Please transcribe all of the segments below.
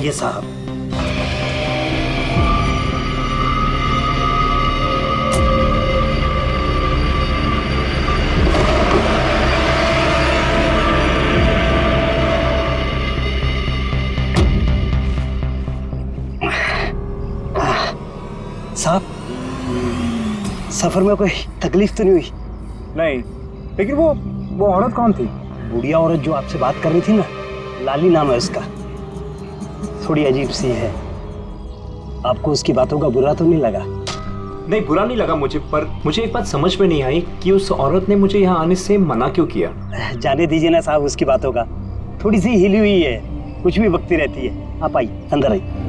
आइए साहब। साहब, सफर में कोई तकलीफ तो नहीं हुई? नहीं, लेकिन वो औरत कौन थी? बुढ़िया औरत जो आपसे बात कर रही थी ना, लाली नाम है उसका। थोड़ी अजीब सी है। आपको उसकी बातों का बुरा तो नहीं लगा? नहीं, बुरा नहीं लगा मुझे, पर मुझे एक बात समझ में नहीं आई कि उस औरत ने मुझे यहाँ आने से मना क्यों किया। जाने दीजिए ना साहब उसकी बातों का। थोड़ी सी हिली हुई है, कुछ भी बकती रहती है। आप आइए, अंदर आइए।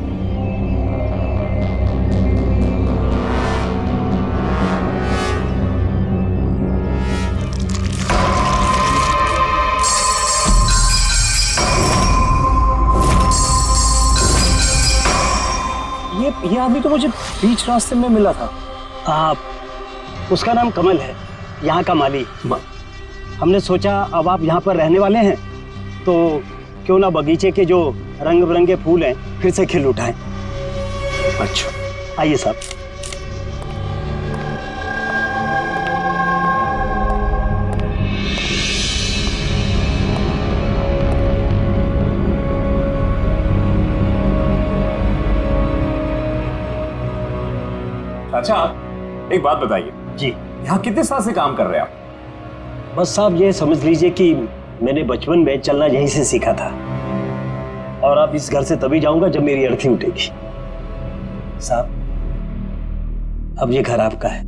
ये आदमी तो मुझे बीच रास्ते में मिला था। उसका नाम कमल है, यहाँ का माली। हमने सोचा अब आप यहाँ पर रहने वाले हैं तो क्यों ना बगीचे के जो रंग बिरंगे फूल हैं फिर से खिल उठाएं। अच्छा, आइए साहब। अच्छा, एक बात बताइए जी। यहाँ कितने साल से काम कर रहे हैं आप? बस साहब ये समझ लीजिए कि मैंने बचपन में चलना यहीं से सीखा था, और अब इस घर से तभी जाऊंगा जब मेरी अर्थी उठेगी। साहब, अब ये घर आपका है।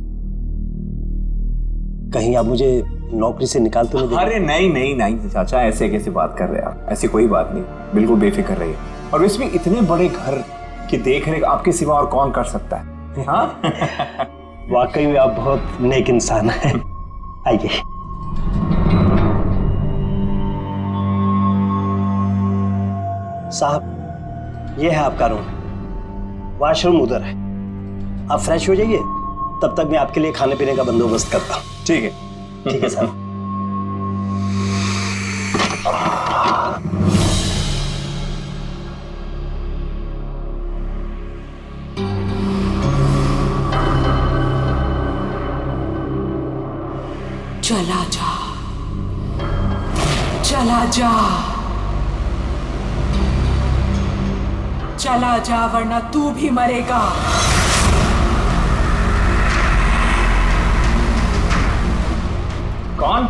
कहीं आप मुझे नौकरी से निकाल तो नहीं देंगे? अरे नहीं नहीं नहीं चाचा, ऐसे कैसे बात कर रहे हैं आप? ऐसी कोई बात नहीं, बिल्कुल बेफिक्र रहिए। और इसमें इतने बड़े घर की देखरेख आपके सिवा और कौन कर सकता है? हाँ? वाकई में आप बहुत नेक इंसान हैं। आइए। साहब, ये है आपका रूम। वॉशरूम उधर है। आप फ्रेश हो जाइए, तब तक मैं आपके लिए खाने पीने का बंदोबस्त करता हूँ। ठीक है। ठीक है साहब। चला जा, चला जा, चला जा, वरना तू भी मरेगा। कौन?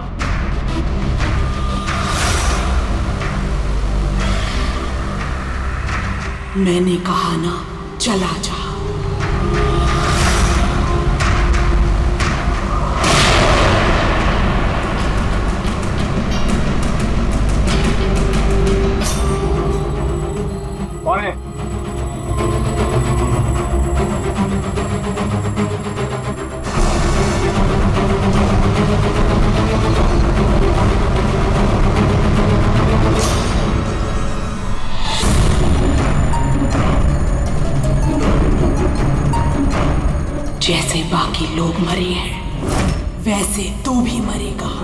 मैंने कहा ना, चला जा। कौन है? जैसे बाकी लोग मरे हैं, वैसे तू भी मरेगा।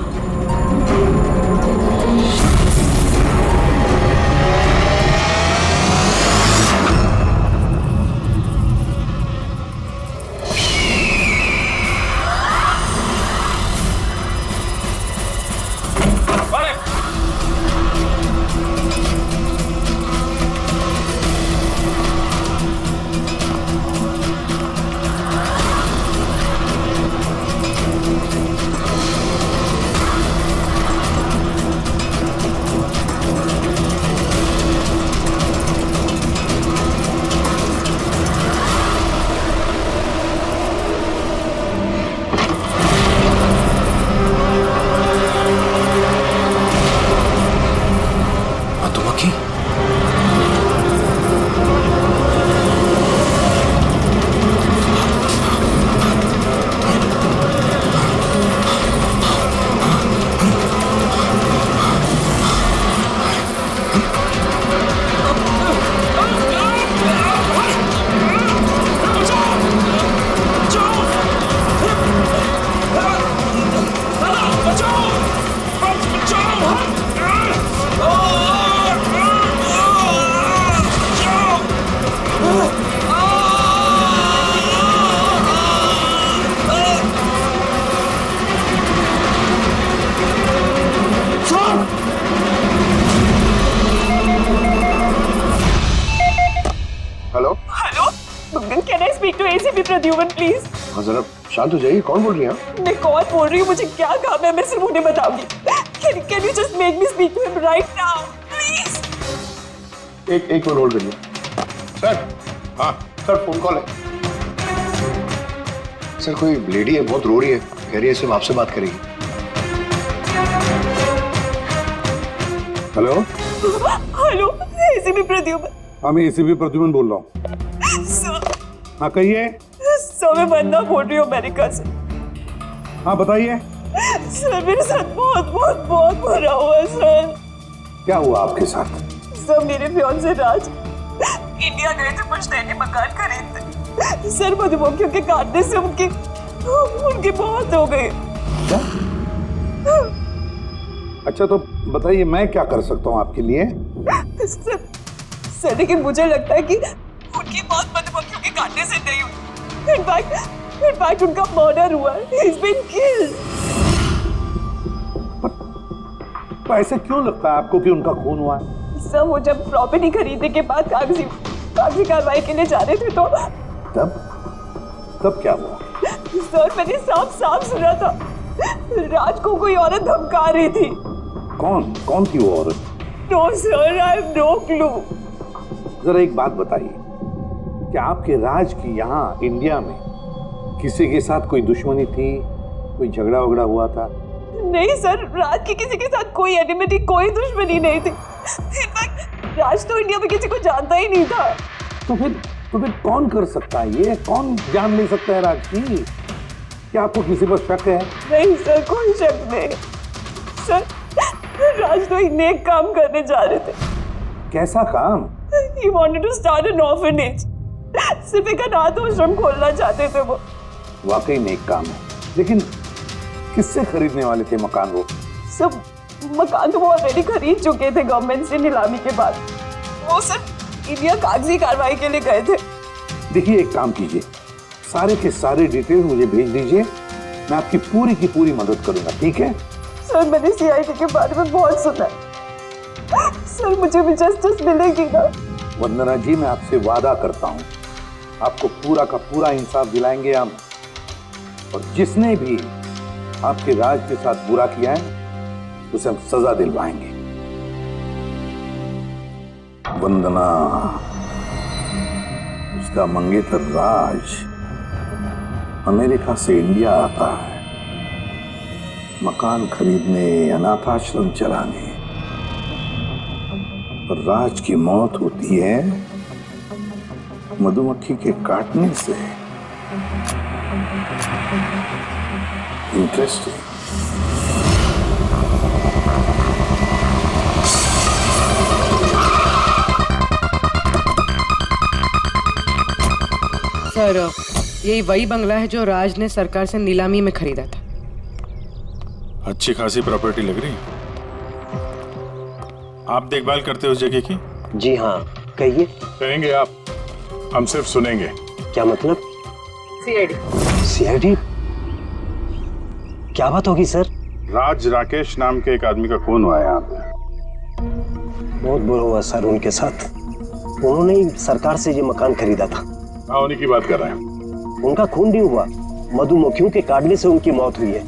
Hello, can I speak to ACP Pradyuman please? हाँ जरा शांत हो जाइए, कौन बोल रही हैं आप? मैं कौन बोल रही हूँ, मुझे क्या काम है, मैं सिर्फ उन्हें बताऊंगी। Can you just make me speak to him right now please? एक मिनट होल्ड करिए। सर, हाँ सर, फोन कॉल है। सर कोई लेडी है, बहुत रो रही है, कह रही है सिर्फ आपसे बात करेगी। Hello, hello ACP Pradyuman. हाँ मैं एसीपी प्रद्युमन बोल रहा हूँ। सर, हाँ कहिए। सर मैं वंदना बोल रही हूँ अमेरिका से। हाँ बताइए। सर मेरे साथ बहुत बहुत बहुत बुरा हुआ सर। क्या हुआ आपके साथ? सर मेरे फियांसे राज इंडिया गए थे पुश्तैनी मकान खरीदने। सर मधुमक्खियों के काटने से उनकी मौत हो गई। क्या? अच्छा तो बताइए मैं क्या कर सकता हूँ आपके लिए? सर लेकिन मुझे लगता है कि उनकी मौत मधुमक्खियों के काटने से नहीं हुई। इनफैक्ट उनका मर्डर हुआ है। He's been killed। तो ऐसे क्यों लगता है आपको कि उनका खून हुआ है? सर वो जब प्रॉपर्टी खरीदने के बाद कागजी कार्रवाई के लिए जा रहे थे तो तब क्या हुआ? सर मैंने साफ सुना था राज को कोई औरत धमका रही थी। कौन थी वो औरत? No sir, I have no clue. जरा एक बात बताइए, क्या आपके राज की यहाँ इंडिया में किसी के साथ कोई दुश्मनी थी, कोई झगड़ा वगड़ा हुआ था? नहीं सर, राज की किसी के साथ कोई एनिमिटी, कोई दुश्मनी नहीं थी। इनफैक्ट राज तो इंडिया में किसी को जानता ही नहीं था। तो फिर कौन कर सकता है ये? कौन जान ले सकता है राज की? क्या आपको किसी पर शक है? नहीं सर, कोई शक नहीं। सर राज तो एक नेक काम करने जा रहे थे। कैसा काम? He wanted to start an orphanage। सिर्फ एक अनाथ आश्रम खोलना चाहते थे वो। वाकई नेक काम है, लेकिन किससे खरीदने वाले थे मकान वो? सब मकान तो वो ऑलरेडी खरीद चुके थे गवर्नमेंट से नीलामी के बाद। वो सिर्फ इंडिया कागजी कार्रवाई के लिए गए थे। देखिए एक काम कीजिए, सारे के सारे डिटेल मुझे भेज दीजिए, मैं आपकी पूरी की पूरी मदद करूंगा, ठीक है? सर मैंने सीआईडी के बारे में बहुत सुना है। सर मुझे भी जस्टिस मिलेगी ना? वंदना जी मैं आपसे वादा करता हूँ, आपको पूरा का पूरा इंसाफ दिलाएंगे हम, और जिसने भी आपके राज के साथ बुरा किया है उसे हम सजा दिलवाएंगे। वंदना, उसका मंगेतर राज अमेरिका से इंडिया आता है मकान खरीदने, अनाथ आश्रम चलाने, और राज की मौत होती है मधुमक्खी के काटने से। इंटरेस्टिंग। सर यही वही बंगला है जो राज ने सरकार से नीलामी में खरीदा था। अच्छी खासी प्रॉपर्टी लग रही है। आप देखभाल करते हो उस जगह की? जी हाँ, कहिए। कहेंगे आप, हम सिर्फ सुनेंगे। क्या मतलब? सीआईडी? क्या बात होगी सर? राज राकेश नाम के एक आदमी का खून हुआ है यहाँ पे। बहुत बुरा हुआ सर उनके साथ। उन्होंने ही सरकार से ये मकान खरीदा था। हाँ, उन्हीं की बात कर रहे हैं। उनका खून नहीं हुआ, मधुमक्खियों के काटने से उनकी मौत हुई है।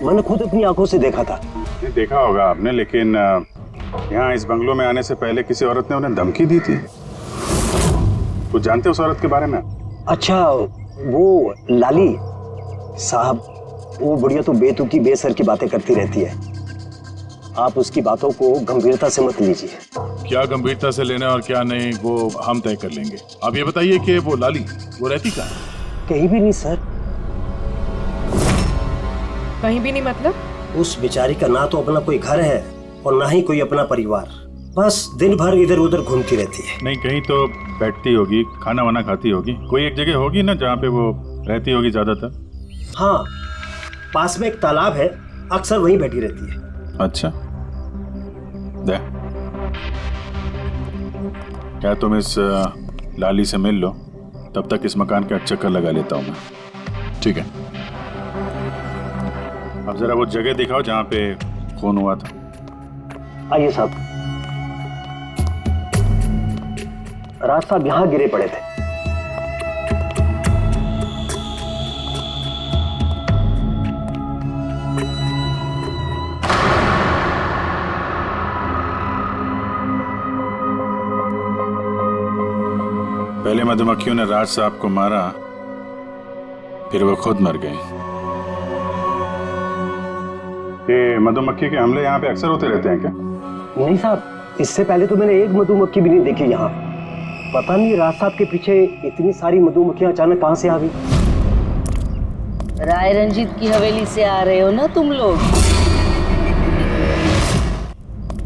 मैंने खुद अपनी आंखों से देखा था। देखा होगा आपने, लेकिन यहाँ इस बंगलों में आने से पहले किसी औरत ने उन्हें धमकी दी थी। कुछ जानते हो उस औरत के बारे में? अच्छा, वो लाली साहब, वो बुढ़िया तो बेतुकी बेसर की बातें करती रहती है। आप उसकी बातों को गंभीरता से मत लीजिए। क्या गंभीरता से लेना और क्या नहीं वो हम तय कर लेंगे। आप ये बताइए कि वो लाली वो रहती कहाँ है? कहीं भी नहीं सर। कहीं भी नहीं मतलब? उस बेचारी का ना तो अपना कोई घर है और ना ही कोई अपना परिवार। बस दिन भर इधर उधर घूमती रहती है। नहीं, कहीं तो बैठती होगी, खाना वाना खाती होगी। कोई एक जगह होगी ना जहाँ पे वो रहती होगी ज्यादातर। हाँ, पास में एक तालाब है, अक्सर वहीं बैठी रहती है। अच्छा, दे क्या तुम इस लाली से मिल लो, तब तक इस मकान का चक्कर लगा लेता हूँ मैं। ठीक है, अब जरा वो जगह दिखाओ जहाँ पे खून हुआ था। आइए साहब। राज साहब यहाँ गिरे पड़े थे। मधुमक्खियों ने राज साहब को मारा, फिर वो खुद मर गए। ये मधुमक्खी के हमले यहाँ पे अक्सर होते रहते हैं क्या? नहीं साहब, इससे पहले तो मैंने एक मधुमक्खी भी नहीं देखी यहाँ। पता नहीं राज साहब के पीछे इतनी सारी मधुमक्खियां अचानक कहाँ से आ गई। राय रंजीत की हवेली से आ रहे हो ना तुम लोग?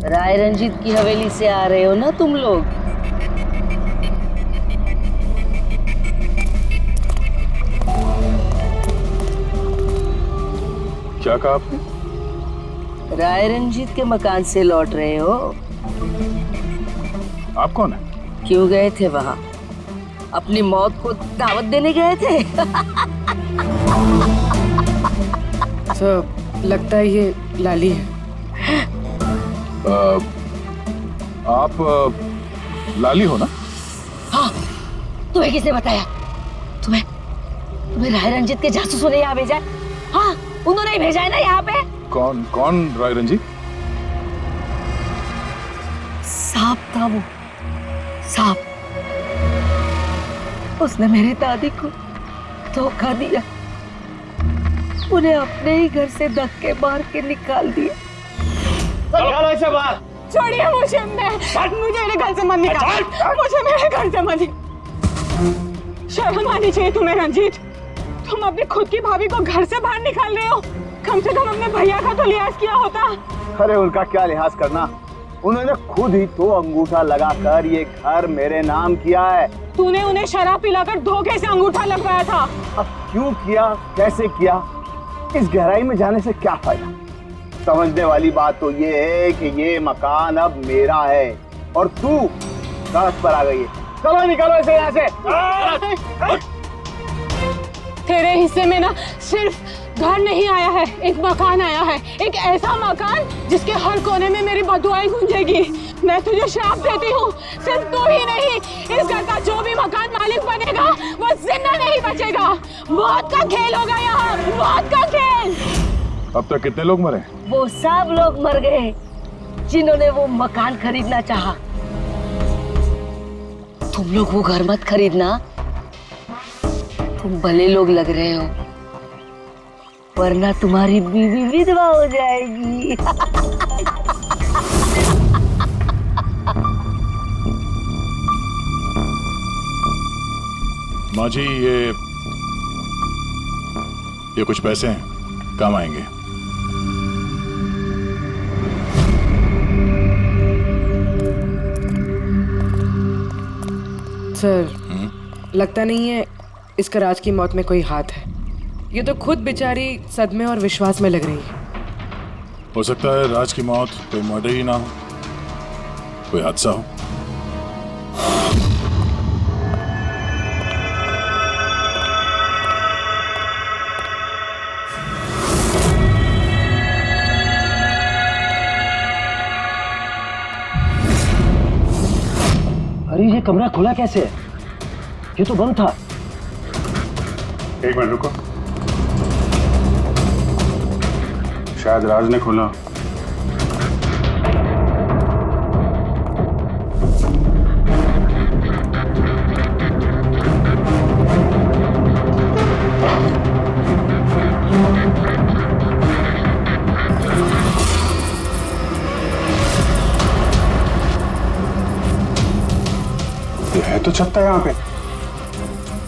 राय रंजीत की हवेली से आ रहे हो ना तुम लोग? क्या कहा आपने? राय रंजीत के मकान से लौट रहे हो? आप कौन है? क्यों गए थे वहां? अपनी मौत को दावत देने गए थे? सर लगता है ये लाली है। आप लाली हो ना? हाँ, तुम्हें किसने बताया? तुम्हें राय रंजीत के जासूसों ने यहाँ भेजा है? हाँ, उन्होंने ही भेजा है ना यहाँ पे। कौन राय रंजीत? सांप था वो, सांप। उसने मेरी दादी को धोखा दिया, उन्हें अपने ही घर से धक्के मार के निकाल दिया। निकालो इसे बाहर। छोड़िए मुझे, मुझे मेरे घर से मत निकाल, मुझे मेरे घर से मत निकाल। शर्म आनी चाहिए तुम्हें रंजीत, तुम अपनी खुद की भाभी को घर से बाहर निकाल रहे हो। कम से कम अपने भैया का तो लिहाज किया होता। अरे उनका क्या लिहाज करना, उन्होंने खुद ही तो अंगूठा लगाकर ये घर मेरे नाम किया है। तूने उन्हें शराब पिलाकर धोखे से अंगूठा लगवाया था। अब क्यों किया, कैसे किया, इस गहराई में जाने से क्या फायदा। समझने वाली बात तो ये है कि ये मकान अब मेरा है और तू सड़क पर आ गई है। चलो निकलो इसे यहाँ से। तेरे हिस्से में ना सिर्फ घर नहीं आया है, एक मकान आया है, एक ऐसा मकान जिसके हर कोने में मेरी बदुआएं गूंजेगी। मैं तुझे श्राप देती हूँ, सिर्फ तू ही नहीं, इस घर का जो भी मकान मालिक बनेगा वो जिंदा नहीं बचेगा। मौत का खेल होगा यहाँ, मौत का खेल। अब तक कितने लोग मरे? वो सब लोग मर गए जिन्होंने वो मकान खरीदना चाहा। तुम लोग वो घर मत खरीदना, तुम भले लोग लग रहे हो, वरना तुम्हारी बीवी विधवा हो जाएगी। माँ जी, ये कुछ पैसे हैं, काम आएंगे। सर लगता नहीं है इसका राज की मौत में कोई हाथ है। ये तो खुद बेचारी सदमे और विश्वास में लग रही है। हो सकता है राज की मौत कोई मर्डर ही ना हो, कोई हादसा हो। अरे ये कमरा खुला कैसे है? ये तो बंद था। एक मिनट रुको, शायद राज ने खोला। ये है तो छत्ता यहाँ पे।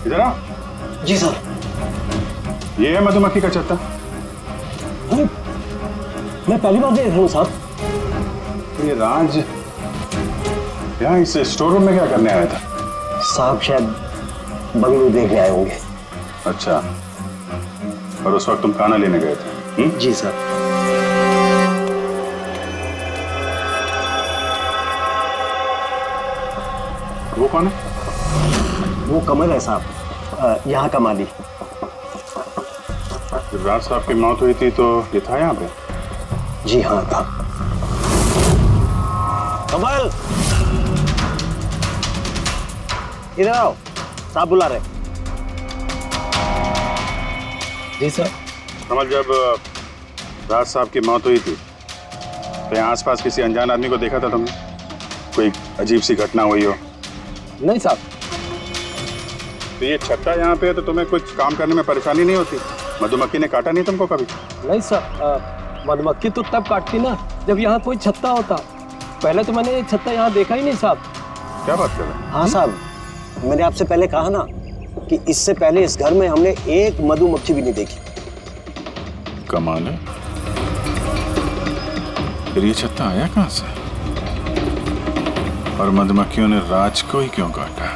इधर आ। जी सर। ये है मधुमक्खी का छत्ता। अरे मैं पहली बार देख रहा हूँ साहब। तो ये राज यहाँ इस स्टोर रूम में क्या करने आया था? साहब शायद बंगलू देखने आए होंगे। अच्छा, और उस वक्त तुम खाना लेने गए थे? जी सर। वो कौन है? वो कमल है साहब, यहाँ का माली। जब राज साहब की मौत हुई थी तो ये था यहाँ पे? जी हाँ था। कमल इधर आओ, साहब बुला रहे। जी सर। कमल, जब राज साहब की मौत हुई थी तो यहाँ आसपास किसी अनजान आदमी को देखा था तुमने? कोई अजीब सी घटना हुई हो? नहीं साहब, तो ये छत्ता यहाँ पे है तो तुम्हें कुछ काम करने में परेशानी नहीं होती? मधुमक्खी ने काटा नहीं तुमको कभी? नहीं सर, मधुमक्खी तो तब काटती ना जब यहाँ कोई छत्ता होता। पहले तो मैंने ये छत्ता यहाँ देखा ही नहीं साहब। क्या बात कर रहे हैं? हाँ साहब, मैंने आपसे पहले कहा ना कि इससे पहले इस घर में हमने एक मधुमक्खी भी नहीं देखी। कमाल है। फिर ये छत्ता आया कहाँ से? और मधुमक्खियों ने राज को ही क्यों काटा?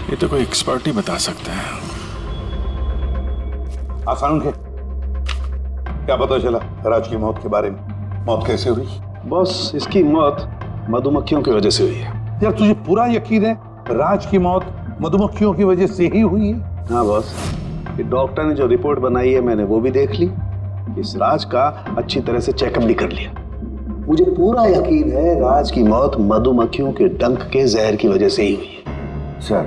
ये तो कोई एक्सपर्ट ही बता सकता है। आसान के क्या पता चला राज की मौत के बारे में? मौत कैसे हुई? बॉस, इसकी मौत मधुमक्खियों की वजह से हुई है। यार तुझे पूरा यकीन है राज की मौत मधुमक्खियों की वजह से ही हुई है? हाँ बॉस, ये डॉक्टर ने जो रिपोर्ट बनाई है मैंने वो भी देख ली, इस राज का अच्छी तरह से चेकअप भी कर लिया। मुझे पूरा यकीन है राज की मौत मधुमक्खियों के डंक के जहर की वजह से ही हुई है। सर,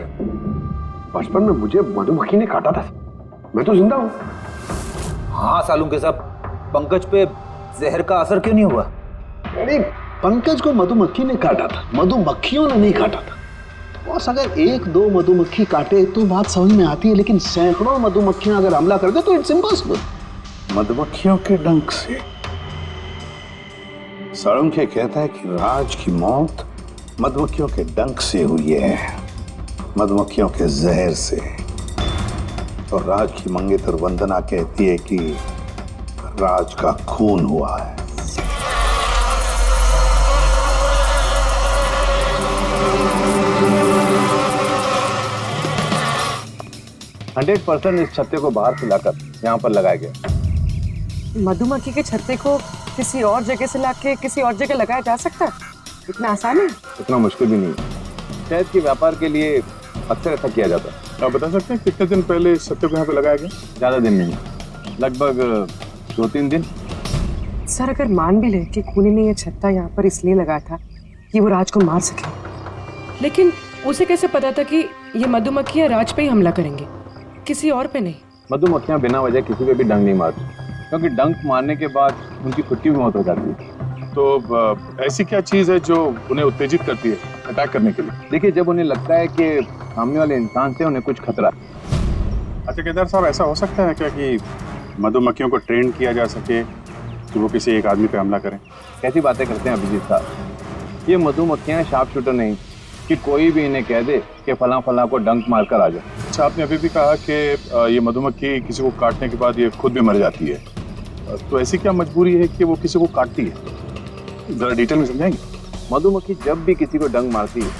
बचपन में मुझे मधुमक्खी ने काटा था, मैं तो जिंदा हूँ। हाँ सालूम के साहब, पंकज पे जहर का असर क्यों नहीं हुआ? नहीं, पंकज को मधुमक्खी ने काटा था, मधुमक्खियों ने नहीं काटा था। बॉस, अगर एक दो मधुमक्खी काटे तो बात समझ में आती है, लेकिन सैकड़ों मधुमक्खियां अगर हमला कर दे तो इट्स इम्पॉसिबल। मधुमक्खियों के डंक से। साळुंखे कहता है कि राज की मौत मधुमक्खियों के डंक से हुई है, मधुमक्खियों के जहर से। और राज की मंगेतर वंदना कहती है कि राज का खून हुआ है। इस छत्ते को बाहर से लाकर यहाँ पर लगाया गया। मधुमक्खी के छत्ते को किसी और जगह से लाके किसी और जगह लगाया जा सकता है? इतना आसान है? इतना मुश्किल भी नहीं है। शहद के व्यापार के लिए अक्सर ऐसा किया जाता है। आप बता सकते हैं कितने दिन पहले इस छत्ते को यहाँ पे लगाया गया? ज्यादा दिन नहीं, लगभग 2-3 दिन। सर, अगर मान भी ले कि खूनी ने ये छत्ता यहाँ पर इसलिए लगाया था कि वो राज को मार सके, लेकिन उसे कैसे पता था कि ये मधुमक्खियाँ राज पे ही हमला करेंगे, किसी और पे नहीं? मधुमक्खियां बिना वजह किसी पे भी डंक नहीं मारती, क्योंकि डंक मारने के बाद उनकी खुद की भी मौत हो जाती है। तो ऐसी क्या चीज है जो उन्हें उत्तेजित करती है अटैक करने के लिए? देखिए, जब उन्हें लगता है कि सामने वाले इंसान से उन्हें कुछ खतरा। अच्छा केदार साहब, ऐसा हो सकता है क्या कि मधुमक्खियों को ट्रेन किया जा सके कि वो किसी एक आदमी पे हमला करें? कैसी बातें करते हैं अभिजीत साहब, ये मधुमक्खियां शार्प शूटर नहीं कि कोई भी इन्हें कह दे कि फला फला को डंक मारकर आ जाए। अच्छा, आपने अभी भी कहा कि ये मधुमक्खी किसी को काटने के बाद ये खुद भी मर जाती है, तो ऐसी क्या मजबूरी है कि वो किसी को काटती है? जरा डिटेल में समझाएंगे? मधुमक्खी जब भी किसी को डंक मारती है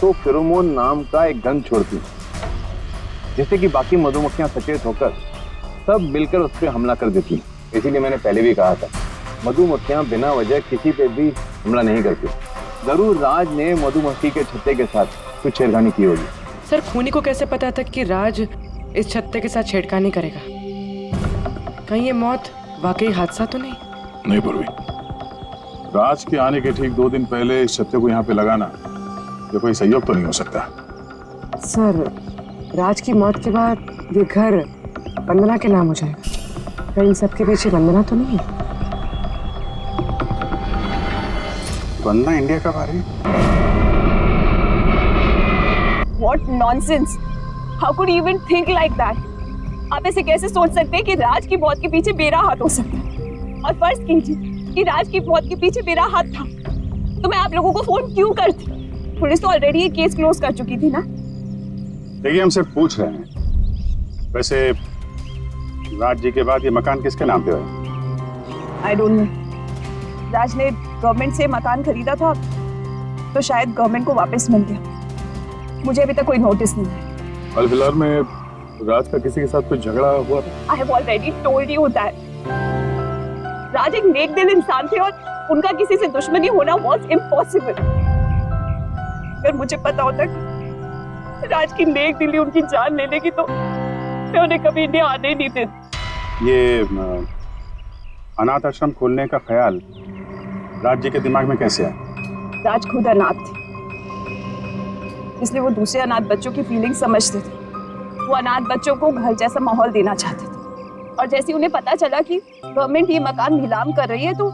तो फेरोमोन नाम का एक गंध छोड़ती है, जिससे कि बाकी मधुमक्खियां सचेत होकर सब मिलकर उस पर हमला कर देती हैं। इसीलिए मैंने पहले भी कहा था, मधुमक्खियां बिना वजह किसी पे भी हमला नहीं करती। जरूर राज ने मधुमक्खी के छत्ते के साथ कुछ छेड़खानी की होगी। सर, खूनी को कैसे पता था कि राज इस छत्ते के साथ छेड़खानी करेगा? कहीं ये मौत वाकई हादसा तो नहीं? नहीं पूर्वी, राज के आने के ठीक 2 दिन पहले इस छत्ते को यहाँ पे लगाना ये कोई संयोग तो नहीं हो सकता। सर, राज की मौत के बाद ये घर वंदना के नाम हो जाएगा। कहीं सबके पीछे वंदना तो नहीं है? वंदना इंडिया कब आ रही है? What nonsense! How could you even think like that? आप ऐसे कैसे सोच सकते हैं कि राज की मौत के पीछे मेरा हाथ हो सकता है? और फर्ज कीजिए कि राज की मौत के पीछे मेरा हाथ था, तो मैं आप लोगों को फोन क्यों करती? पुलिस तो ऑलरेडी ये केस क्लोज कर चुकी थी ना। देखिए, हम सिर्फ पूछ रहे हैं। वैसे राज जी के बाद ये मकान किसके नाम पे है? I don't know. राज ने गवर्नमेंट से मकान खरीदा था, तो शायद गवर्नमेंट को वापस मिल गया। मुझे अभी तक कोई नोटिस नहीं है। हाल फिलहाल में राज का किसी के साथ कुछ झगड़ा हुआ था? I have already told you that Raj एक नेक दिल इंसान थे और उनका किसी से दुश्मनी होना वाज इम्पॉसिबल। अगर मुझे पता होता कि राज की नेक दिली उनकी जान ले लेगी तो मैं उन्हें कभी इंडिया आने ही नहीं देती। ये अनाथ आश्रम खोलने का ख्याल राज जी के दिमाग में कैसे आया? राज खुद अनाथ थे, इसलिए वो दूसरे अनाथ बच्चों की फीलिंग समझते थे। वो अनाथ बच्चों को घर जैसा माहौल देना चाहते थे, और जैसे उन्हें पता चला कि गवर्नमेंट ये मकान नीलाम कर रही है तो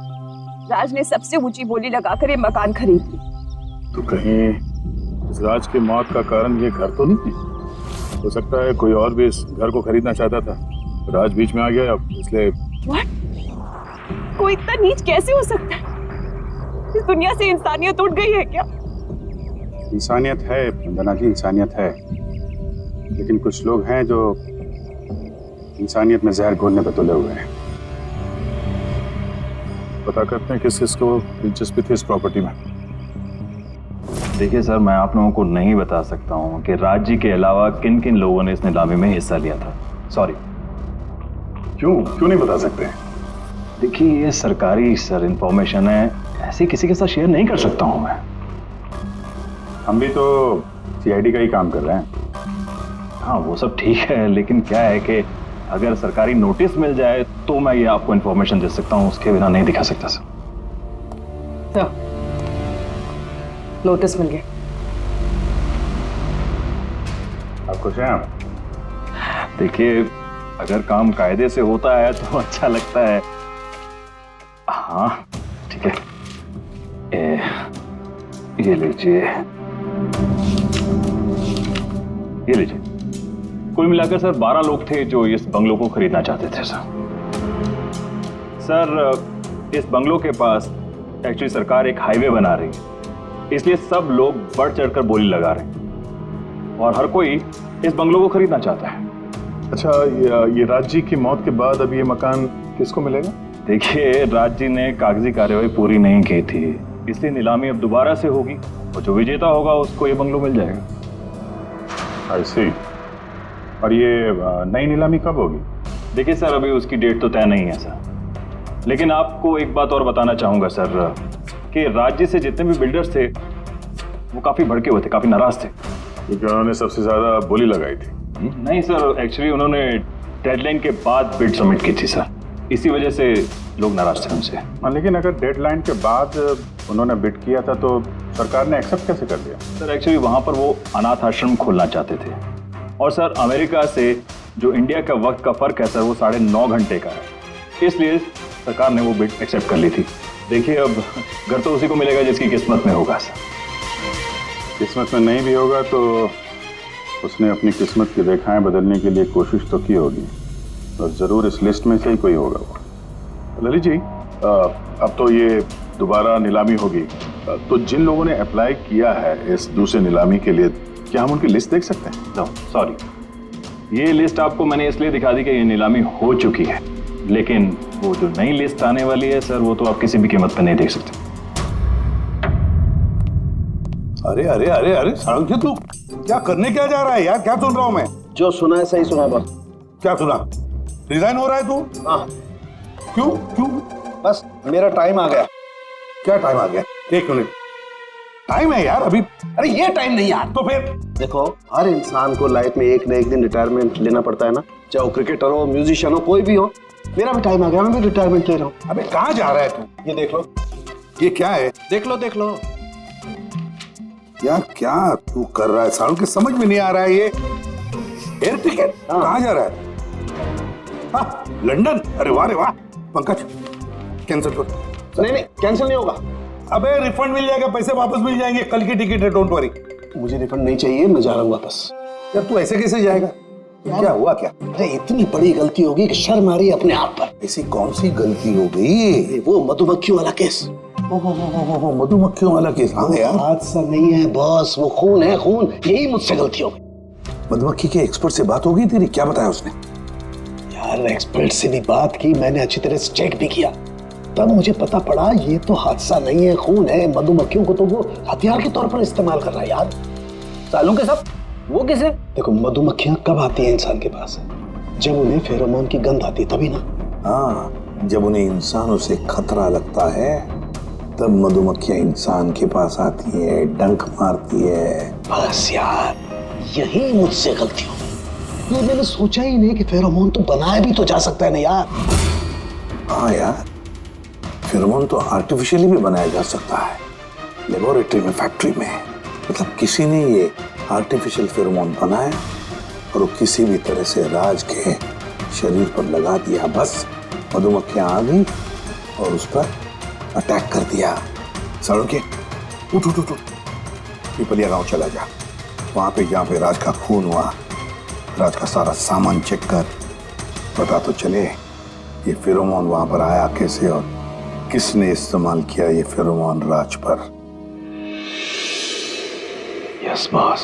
राज ने सबसे ऊंची बोली लगाकर ये मकान खरीद ली। तो कहीं इस राज की मौत का कारण ये घर तो नहीं है? हो सकता है कोई और भी इस घर को खरीदना चाहता था, राज बीच में आ गया इसलिए। What? कोई इतना नीच कैसे हो सकता है? इस दुनिया से इंसानियत उठ गई है क्या? इंसानियत है वंदना जी, इंसानियत है, लेकिन कुछ लोग हैं जो इंसानियत में जहर घोलने पे तुले हुए हैं। पता करते हैं किस किस को दिलचस्पी थी इस प्रॉपर्टी में। देखिए सर, मैं आप लोगों को नहीं बता सकता हूँ कि राज जी के अलावा किन किन लोगों ने इस नीलामी में हिस्सा लिया था। सॉरी। क्यों नहीं बता सकते? देखिए ये सरकारी सर इंफॉर्मेशन है, ऐसे किसी के साथ शेयर नहीं कर सकता हूँ मैं। हम भी तो सीआईडी का ही काम कर रहे हैं। हाँ वो सब ठीक है, लेकिन क्या है कि अगर सरकारी नोटिस मिल जाए तो मैं ये आपको इन्फॉर्मेशन दे सकता हूँ, उसके बिना नहीं दिखा सकता सर। नोटिस मिल गया। आप खुश हैं? आप देखिए अगर काम कायदे से होता है तो अच्छा लगता है। हाँ ठीक है, ये लीजिए, ये लीजिए। कुल मिलाकर सर 12 लोग थे जो इस बंगलो को खरीदना चाहते थे सर। इस बंगलो के पास एक्चुअली सरकार एक हाईवे बना रही है, इसलिए सब लोग बढ़ चढ़कर बोली लगा रहे हैं और हर कोई इस बंगलो को खरीदना चाहता है। अच्छा, ये राज जी की मौत के बाद अब ये मकान किसको मिलेगा? देखिए राज जी ने कागजी कार्यवाही पूरी नहीं की थी, इसलिए नीलामी अब दोबारा से होगी और जो विजेता होगा उसको ये बंगलो मिल जाएगा। आई सी। और ये नई नीलामी कब होगी? देखिए सर अभी उसकी डेट तो तय नहीं है सर, लेकिन आपको एक बात और बताना चाहूंगा सर कि राज्य से जितने भी बिल्डर्स थे वो काफी भड़के हुए थे, काफी नाराज थे, क्योंकि उन्होंने सबसे ज्यादा बोली लगाई थी। नहीं सर, एक्चुअली उन्होंने डेडलाइन के बाद बिड सबमिट की थी सर, इसी वजह से लोग नाराज थे उनसे। लेकिन अगर डेडलाइन के बाद उन्होंने बिड किया था तो सरकार ने एक्सेप्ट कैसे कर लिया? सर एक्चुअली वहां पर वो अनाथ आश्रम खोलना चाहते थे और सर अमेरिका से जो इंडिया का वक्त का फर्क है सर वो 9.5 घंटे का है, इसलिए सरकार ने वो बिड एक्सेप्ट कर ली थी। देखिए अब घर तो उसी को मिलेगा जिसकी किस्मत में होगा सर। किस्मत में नहीं भी होगा तो उसने अपनी किस्मत की रेखाएं बदलने के लिए कोशिश तो की होगी और जरूर इस लिस्ट में से ही कोई होगा वो। ललित जी, अब तो ये दोबारा नीलामी होगी, तो जिन लोगों ने अप्लाई किया है इस दूसरे नीलामी के लिए, क्या हम उनकी लिस्ट देख सकते हैं? नो सॉरी, ये लिस्ट आपको मैंने इसलिए दिखा दी कि ये नीलामी हो चुकी है, लेकिन वो जो नई लिस्ट आने वाली है सर वो तो आप किसी भी कीमत पर नहीं देख सकते। अरे अरे अरे अरे सालुंखे, तू क्या करने क्या जा रहा है यार? क्या सुन रहा हूं मैं? जो सुना है सही सुना है बस। क्या सुना? रिजाइन हो रहा है तू? हाँ। क्यों क्यों? बस मेरा टाइम आ गया। क्या टाइम आ गया? 1 मिनट टाइम है यार अभी। अरे ये टाइम नहीं यार। तो फिर देखो, हर इंसान को लाइफ में एक न एक दिन रिटायरमेंट लेना पड़ता है ना, चाहे वो क्रिकेटर हो, म्यूजिशियन हो, कोई भी हो। मेरा भी टाइम आ गया, मैं भी रिटायरमेंट ले रहा हूँ। अबे कहाँ जा रहा है तू? ये देख लो। ये क्या है? देख लो देख लो। यार क्या तू कर रहा है सालू के? समझ में नहीं आ रहा है। ये एयर टिकट कहाँ जा रहा है? हाँ, लंदन। अरे वाह रे वाह। पंकज कैंसिल कर। नहीं नहीं कैंसिल नहीं होगा। अबे रिफंड मिल जाएगा, पैसे वापस मिल जाएंगे, कल की टिकट है, डोंट वरी। मुझे रिफंड नहीं चाहिए, मैं जा रहा हूँ वापस। यार तू ऐसे कैसे जाएगा? क्या हुआ क्या? अरे इतनी बड़ी गलती होगी कि शर्म आ रही है अपने आप पर। ऐसी कौन सी गलती हो गई? वो मधुमक्खियों वाला केस। मधुमक्खियों वाला केस? हाँ यार, हादसा नहीं है बॉस, वो खून है खून। यही मुझसे गलती हो गई। मधुमक्खी के एक्सपर्ट से बात हो गई तेरी? क्या बताया उसने? यार एक्सपर्ट से भी बात की मैंने, अच्छी तरह से चेक भी किया, तब मुझे पता पड़ा ये तो हादसा नहीं है, खून है। मधुमक्खियों को तो वो हथियार के तौर पर इस्तेमाल कर रहा है यार। सालू के साहब, वो किसे? देखो, मधुमक्खियां कब आती हैं इंसान के पास? जब उन्हें फेरोमोन की गंध आती है, तभी ना। हाँ, जब उन्हें इंसानों से खतरा लगता है तब मधुमक्खियां इंसान के पास आती है, डंक मारती है। बस यार यही मुझसे गलती हो गई। ये मैंने सोचा ही नहीं कि फेरोमोन तो बनाया भी तो जा सकता है ना यार। हाँ यार, फेरोमोन तो आर्टिफिशियली भी बनाया जा सकता है, लेबोरेटरी में, फैक्ट्री में। मतलब किसी ने ये आर्टिफिशियल फेरोमोन बनाया और वो किसी भी तरह से राज के शरीर पर लगा दिया, बस मधुमक्खियां आ गई और उस पर अटैक कर दिया। सालुंखे, उठ उठ उठ, पिपलिया गांव चला जा। वहां पे जहाँ पे राज का खून हुआ राज का सारा सामान चेक कर, पता तो चले ये फेरोमोन वहां पर आया कैसे और किसने इस्तेमाल किया ये फेरोमोन राज पर। Yes boss.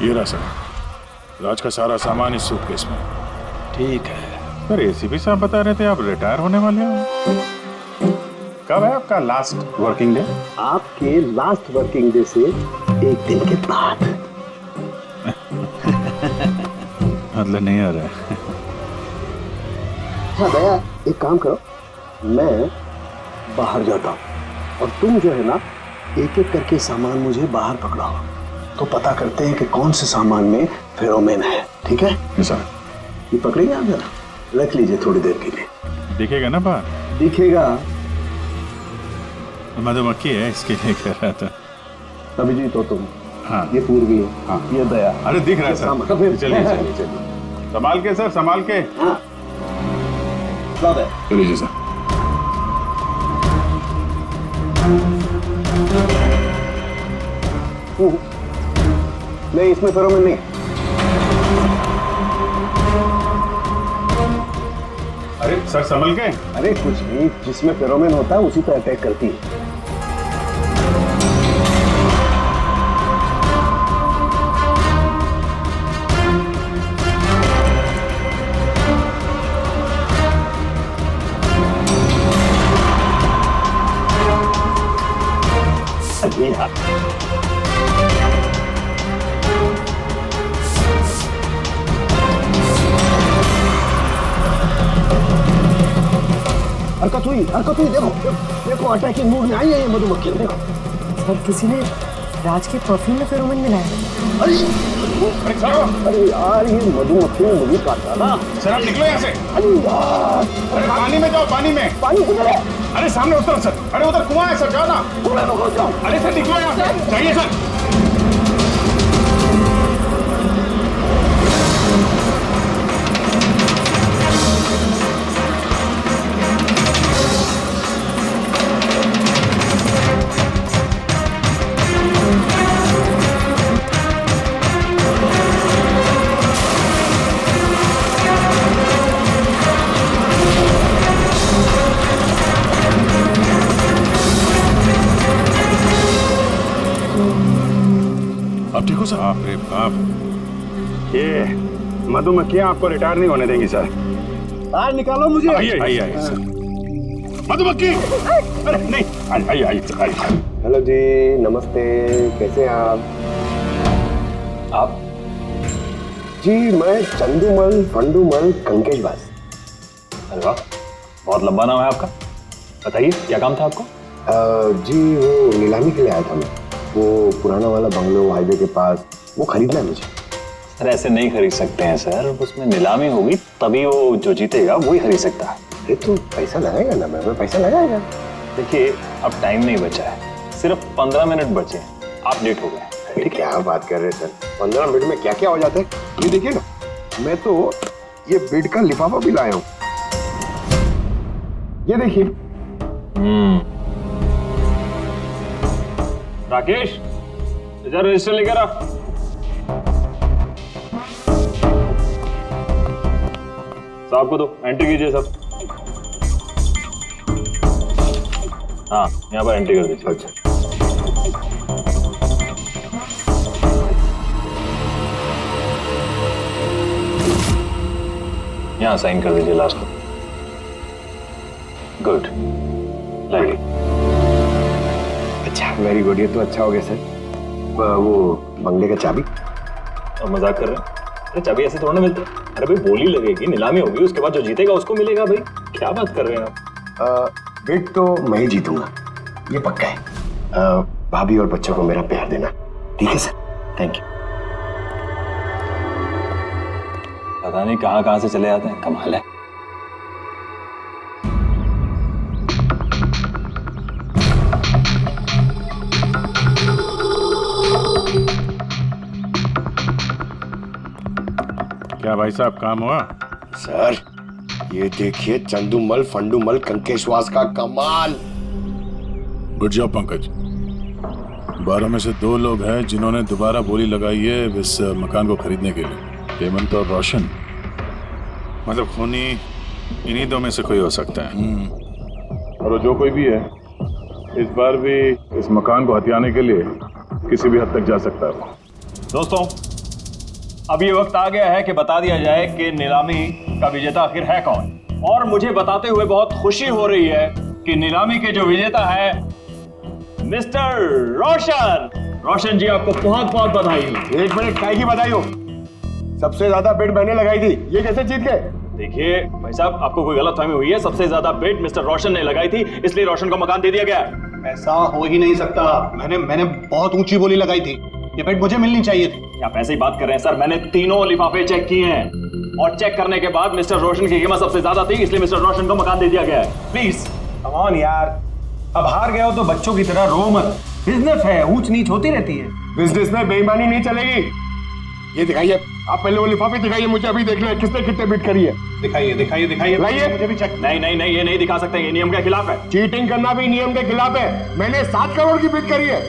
ये रहा सर, राज का सारा सामान इस सूटकेस में। ठीक है सर, एसीपी साहब बता रहे थे आप रिटायर होने वाले हो। कब है आपका लास्ट वर्किंग डे? आपके लास्ट वर्किंग डे से एक दिन के बाद। मतलब नहीं आ रहा है। हाँ दया, एक काम करो, मैं बाहर जाता हूँ और तुम जो है ना एक एक करके सामान मुझे बाहर पकड़ाओ, तो पता करते हैं कि कौन से सामान में फेरोमोन है। ठीक है सर। ये पकड़ेंगे आप, जरा रख लीजिए थोड़ी देर के लिए। दिखेगा ना बाहर? दिखेगा। मधुमक्खी है इसके लिए कह रहा था। अभिजीत हो तुम। हाँ। ये पूर्वी है। हाँ। ये दया। अरे दिख रहा है सर। चलिए चलिए चलिए चलिए, संभाल के सर, संभाल के। हाँ। चलिए सर। नहीं, इसमें फेरोमोन नहीं। अरे सर संभल के। अरे कुछ नहीं, जिसमें फेरोमोन होता है उसी पर अटैक करती है। अरे यार, हरकत हुई, देखो देखो, अटैकिंग मूड में आई है ये मधुमक्खी। देखो सर, किसी ने राज के परफ्यूम में फेरोमोन मिलाया। अरे यार, ये मधुमक्खी ने मुझे काटा ना। सर आप निकलो यहाँ से। अरे यार, अरे पानी में जाओ, पानी में। पानी किधर है? अरे सामने उतर सर। अरे उधर कुआं है सर, जाओ ना। अरे सर निकलो यहाँ से। जाइए सर। आप ठीक हो सर? बाप रे बाप, ये मधुमक्खियां आपको रिटायर नहीं होने देंगी सर। बाहर निकालो मुझे। आइए आइए आइए सर। मधुमक्खी, अरे नहीं, आइए आइए आइए। हेलो जी, नमस्ते, कैसे हैं आप? जी मैं चंदूमल फंडूमल कंकेशवास। अरे वाह, बहुत लंबा नाम है आपका। बताइए क्या काम था आपको? जी वो नीलामी के लिए आया था मैं। वो पुराना वाला बंगलो हाईवे के पास, वो खरीदना है मुझे। सर ऐसे नहीं खरीद सकते हैं सर, उसमें नीलामी होगी तभी वो जो जीतेगा वही खरीद सकता है। अरे तो पैसा लगाएगा ना, मैं पैसा लगाएगा। देखिए अब टाइम नहीं बचा है, सिर्फ 15 मिनट बचे हैं, आप लेट हो गए। ठीक, क्या बात कर रहे हैं सर, 15 मिनट में क्या क्या हो जाता है। ये देखिए ना, मैं तो ये बेड का लिफाफा भी लाया हूँ, ये देखिए। राकेश, इधर रजिस्टर लेकर आ। साहब को दो, एंट्री कीजिए सब। हाँ यहाँ पर एंट्री कर दीजिए। अच्छा, यहाँ साइन कर दीजिए लास्ट में। गुड, लाइए। अच्छा, वेरी गुड, ये तो अच्छा हो गया सर। वो बंगले का चाबी। और मजाक कर रहे हैं? अरे चाबी ऐसे थोड़ा ना मिलता है। अरे भाई बोली लगेगी, नीलामी होगी, उसके बाद जो जीतेगा उसको मिलेगा। भाई क्या बात कर रहे हैं आप? बिड तो मैं ही जीतूंगा, ये पक्का है। भाभी और बच्चों को मेरा प्यार देना, ठीक है सर? Thank you. पता नहीं कहाँ कहाँ से चले जाते हैं, कमाल है। क्या भाई साहब काम हुआ? सर ये देखिए, चंदूमल फंडूमल कंकेशवास का कमाल। Good job Pankaj. 12 में से 2 लोग हैं जिन्होंने दोबारा बोली लगाई है इस मकान को खरीदने के लिए। हेमंत और रोशन, मतलब खूनी इन्हीं दो में से कोई हो सकता है। और वो जो कोई भी है, इस बार भी इस मकान को हथियाने के लिए किसी भी हद तक जा सकता है। दोस्तों, अब ये वक्त आ गया है कि बता दिया जाए कि नीलामी का विजेता आखिर है कौन। और मुझे बताते हुए बहुत खुशी हो रही है कि नीलामी के जो विजेता है मिस्टर रोशन। रोशन जी, आपको बहुत बहुत बधाई। एक मिनट, काय की बधाई हो? सबसे ज्यादा बेट मैंने लगाई थी, ये कैसे जीत गए? देखिए भाई साहब, आपको कोई गलतफहमी हुई है। सबसे ज्यादा बेट मिस्टर रोशन ने लगाई थी, इसलिए रोशन को मकान दे दिया गया। ऐसा हो ही नहीं सकता। मैंने बहुत ऊंची बोली लगाई थी, ये बेट मुझे मिलनी चाहिए थी। आप ऐसे ही बात कर रहे हैं सर। मैंने तीनों लिफाफे चेक किए हैं और चेक करने के बाद मिस्टर रोशन की कीमत सबसे ज्यादा थी, इसलिए मिस्टर रोशन को मकान दे दिया गया है। प्लीज कम ऑन यार, अब हार गए हो तो बच्चों की तरह रो मत। बिजनेस है, ऊंच नीच होती रहती है। बिजनेस में बेईमानी नहीं चलेगी। ये दिखाइए, आप पहले वो लिफाफे दिखाइए, मुझे अभी देखना है किसने कितने बिट करी है। दिखाइए दिखाइए दिखाइए, लाइए। मुझे भी चेक। नहीं नहीं नहीं, ये नहीं दिखा सकते, ये नियम के खिलाफ है। चीटिंग करना भी नियम के खिलाफ है। मैंने 7 करोड़ की बिट करी है।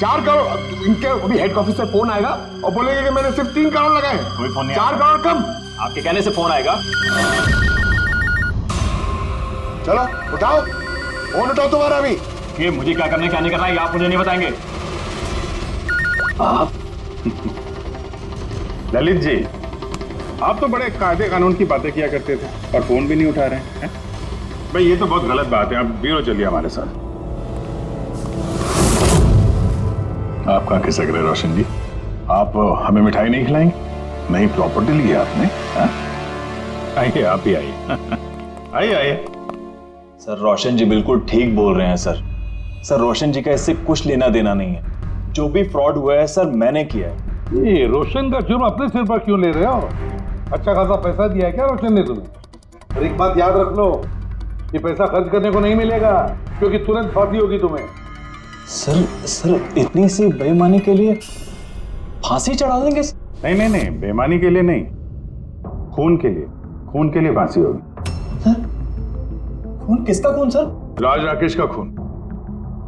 4 करोड़ इनके अभी हेड ऑफिस से फोन आएगा और बोलेंगे कि मैंने सिर्फ 3 करोड़ लगाए। कोई फोन नहीं 4 करोड़ कम। आपके कहने से फोन आएगा। चलो उठाओ, फोन उठाओ तुम्हारा अभी। ये मुझे क्या करना है क्या नहीं करना है, ये आप मुझे नहीं बताएंगे। ललित जी, आप तो बड़े कायदे कानून की बातें किया करते थे और फोन भी नहीं उठा रहे हैं। भाई ये तो बहुत गलत बात है। आप ब्यूरो चलिए हमारे साथ। आप कहाँ खिसक रहे रोशन जी? आप हमें मिठाई नहीं खिलाएंगे? नई प्रॉपर्टी ली है आपने? आइए, आप ही आइए। आइए आइए। सर रोशन जी बिल्कुल ठीक बोल रहे हैं सर। सर रोशन जी का इससे कुछ लेना देना नहीं है। जो भी फ्रॉड हुआ है सर मैंने किया है। ये रोशन का जुर्म अपने सिर पर क्यों ले रहे हो? अच्छा खासा पैसा दिया है क्या रोशन ने तुम्हें? और एक बात याद रख लो, ये पैसा खर्च करने को नहीं मिलेगा, क्योंकि तुरंत फांसी होगी तुम्हें। सर इतनी सी बेईमानी के लिए फांसी चढ़ा देंगे? नहीं नहीं नहीं, बेईमानी के लिए नहीं, खून के लिए फांसी होगी। सर खून? किसका खून सर? राज राकेश का खून,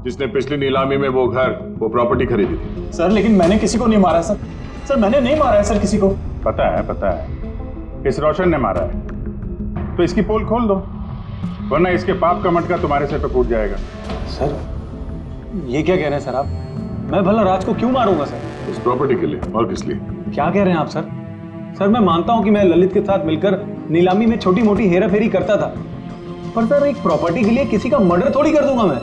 जिसने पिछली नीलामी में वो प्रॉपर्टी खरीदी थी। सर लेकिन मैंने किसी को नहीं मारा सर। सर मैंने नहीं मारा है सर किसी को। पता है इस रोशन ने मारा है, तो इसकी पोल खोल दो, वरना इसके पाप का मटका तुम्हारे सिर पर फूट जाएगा। सर ये क्या कह रहे हैं सर आप? मैं भला राज को क्यों मारूंगा सर? इस प्रॉपर्टी के लिए, और किस लिए? क्या कह रहे हैं आप सर? सर मैं मानता हूं कि मैं ललित के साथ मिलकर नीलामी में छोटी मोटी हेरा फेरी करता था, पर सर एक प्रॉपर्टी के लिए किसी का मर्डर थोड़ी कर दूंगा मैं।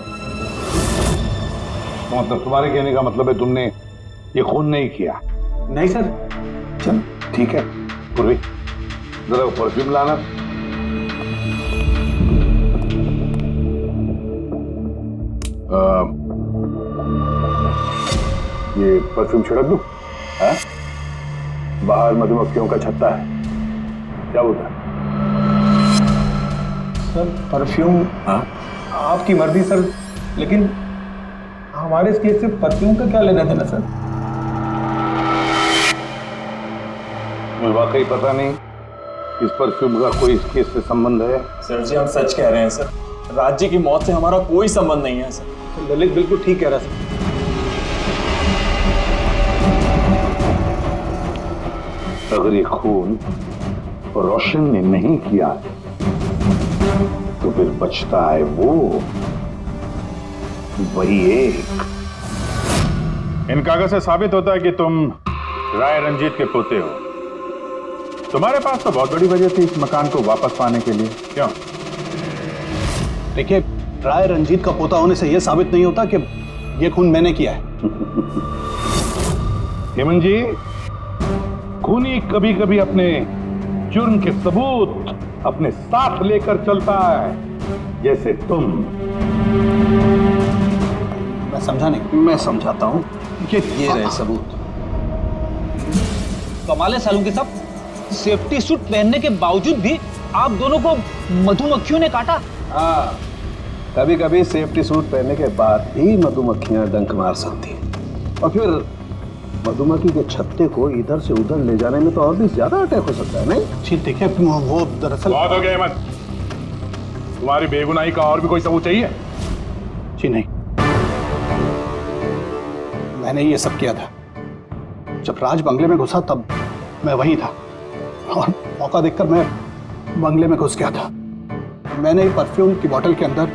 मतलब तुम्हारे कहने का मतलब है तुमने ये खून नहीं किया? नहीं सर। चल ठीक है, पूर्वी जरा परफ्यूम लाना। ये परफ्यूम छिड़क दूं? हाँ? बाहर मधुमक्खियों का छत्ता है, क्या बोलता है? Sir perfume? हाँ? आपकी मर्जी सर, लेकिन हमारे इस केस से परफ्यूम का क्या लेना देना सर? मुझे वाकई पता नहीं इस परफ्यूम का कोई इस केस से संबंध है। सर जी हम सच कह रहे हैं सर, राज्य की मौत से हमारा कोई संबंध नहीं है सर। तो ललित बिल्कुल ठीक कह रहा सर। अगर ये खून रोशन ने नहीं किया तो फिर बचता है वही एक। इन कागज से साबित होता है कि तुम राय रंजीत के पोते हो। तुम्हारे पास तो बहुत बड़ी वजह थी इस मकान को वापस पाने के लिए, क्यों? देखिए, राय रंजीत का पोता होने से यह साबित नहीं होता कि यह खून मैंने किया है। हेमंत जी, खूनी कभी कभी अपने जुर्म के सबूत अपने साथ लेकर चलता है, जैसे तुम। मैं समझा नहीं। मैं समझाता हूं। ये रहे सबूत। कमाल है सालू के साहब, सेफ्टी सूट पहनने के बावजूद भी आप दोनों को मधुमक्खियों ने काटा। हाँ, कभी कभी सेफ्टी सूट पहनने के बाद भी मधुमक्खियां डंक मार सकती हैं, और फिर मधुमक्खी के छत्ते को इधर से उधर ले जाने में तो और भी ज्यादा अटैक हो सकता है, नहीं? ठीक, देखिए वो दरअसल बहुत हो गया हेमंत, तुम्हारी बेगुनाही का और भी कोई सबूत चाहिए? जी नहीं, मैंने ये सब किया था। जब राज बंगले में घुसा तब मैं वहीं था। और मौका देखकर मैं बंगले में घुस गया था। मैंने परफ्यूम की बोतल के अंदर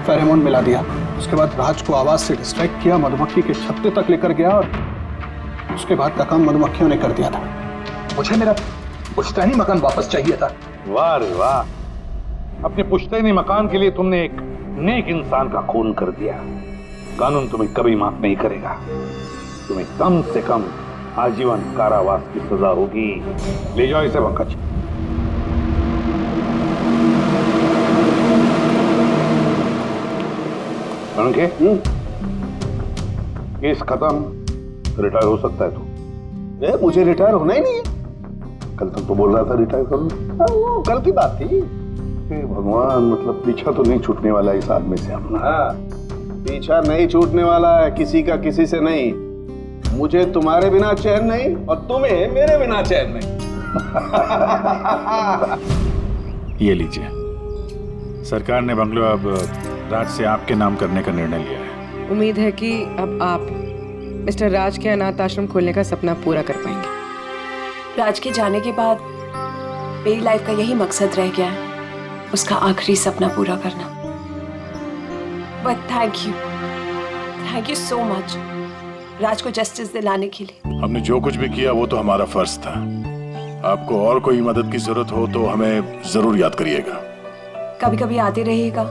फेरोमोन मिला दिया। उसके बाद राज को आवाज से डिस्ट्रैक्ट किया, मधुमक्खी के छत्ते तक लेकर गया और उसके बाद का काम मधुमक्खियों ने कर दिया था। मुझे मेरा पुश्तैनी मकान वापस चाहिए था। वाह रे वाह, अपने पुश्तैनी मकान के लिए तुमने एक नेक इंसान का खून कर दिया। कानून तुम्हें कभी माफ नहीं करेगा। तुम्हें कम से कम आजीवन कारावास की सजा होगी। ले जाओ इसे पंकज। केस खत्म, रिटायर हो सकता है तू। मुझे रिटायर होना ही नहीं है। कल तक तो बोल रहा था रिटायर करूंगा। वो कल की बात थी। भगवान, मतलब पीछा तो नहीं छूटने वाला इस आदमी से अपना। हाँ, पीछा नहीं छूटने वाला है किसी का किसी से नहीं। मुझे तुम्हारे बिना चैन नहीं और तुम्हें मेरे बिना चैन नहीं। ये लीजिए, सरकार ने बंगलो अब राज से आपके नाम करने का निर्णय लिया है। उम्मीद है कि अब आप मिस्टर राज के अनाथ आश्रम खोलने का सपना पूरा कर पाएंगे। राज के जाने के बाद मेरी लाइफ का यही मकसद रह गया है, उसका आखिरी सपना पूरा करना। But thank you so much Raj को जस्टिस दिलाने के लिए। हमने जो कुछ भी किया वो तो हमारा फर्ज था। आपको और कोई मदद की जरूरत हो तो हमें जरूर याद करिएगा। कभी कभी आते रहिएगा,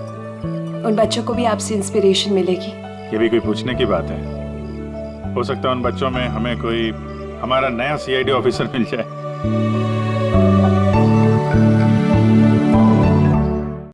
उन बच्चों को भी आपसे इंस्पिरेशन मिलेगी। ये भी कोई पूछने की बात है? हो सकता है उन बच्चों में हमें कोई हमारा नया CID ऑफिसर मिल जाए।